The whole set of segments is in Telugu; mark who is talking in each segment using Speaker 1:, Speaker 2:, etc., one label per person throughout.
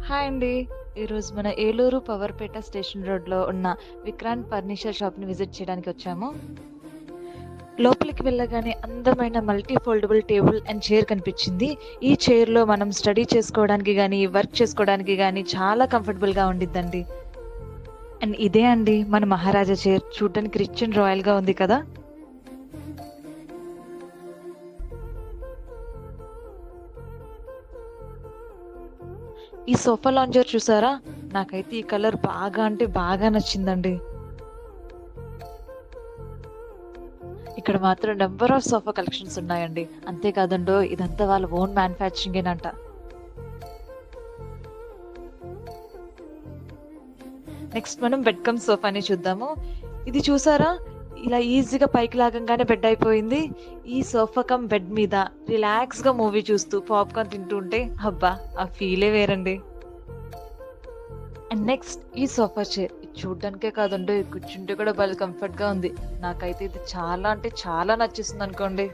Speaker 1: హాయ్ అండి. ఈరోజు మన ఏలూరు పవర్పేట స్టేషన్ రోడ్‌లో ఉన్న విక్రాంత్ ఫర్నిచర్ షాప్‌ని విజిట్ చేయడానికి వచ్చాము. లోపలికి వెళ్ళగానే అందమైన multi foldable table and chair కనిపించింది. ఈ చైర్‌లో మనం స్టడీ చేసుకోవడానికి గానీ, వర్క్ చేసుకోవడానికి గానీ చాలా కంఫర్టబుల్‌గా ఉండిద్దండి. అండ్ ఇదే అండి మన మహారాజా చైర్. చూడడానికి రిచ్ అండ్ రాయల్‌గా ఉంది కదా! ఈ సోఫా లాంజర్ చూసారా? నాకైతే ఈ కలర్ బాగా అంటే బాగా నచ్చిందండి. ఇక్కడ మాత్రం నంబర్ ఆఫ్ సోఫా కలెక్షన్స్ ఉన్నాయండి. అంతే కాదండోయ్! ఇదంతా వాళ్ళ ఓన్ మ్యానుఫ్యాక్చరింగేనంట. నెక్స్ట్ మనం బెడ్ కమ్ సోఫాని చూద్దాము. ఇది చూసారా? ఇలా ఈజీగా పైకి లాగంగానే బెడ్ అయిపోయింది. ఈ సోఫా కమ్ బెడ్ మీద రిలాక్స్‌గా మూవీ చూస్తూ పాప్‌కార్న్ తింటూ ఉంటే అబ్బా! ఆ ఫీలే వేరండి. అండ్ నెక్స్ట్ ఈ సోఫా చైర్. ఇది చూడ్డానికే కాదండోయ్! కూర్చుంటే కూడా భలే కంఫర్ట్‌గా ఉంది. నాకైతే ఇది చాలా అంటే చాలా నచ్చేసిందనుకోండి.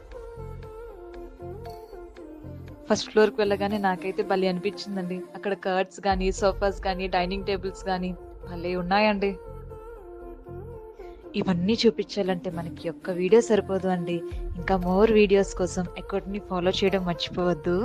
Speaker 1: ఫస్ట్ ఫ్లోర్‌కి వెళ్ళగానే నాకైతే భలే అనిపించిందండి. అక్కడ కర్ట్స్ గానీ, సోఫాస్ గానీ, డైనింగ్ టేబుల్స్ గానీ భలే ఉన్నాయండి. ఇవన్నీ చూపించాలంటే మనకి ఒక్క వీడియో సరిపోదు అండి. ఇంకా మోర్ వీడియోస్ కోసం అకౌంట్‌ని ఫాలో చేయడం మర్చిపోవద్దు.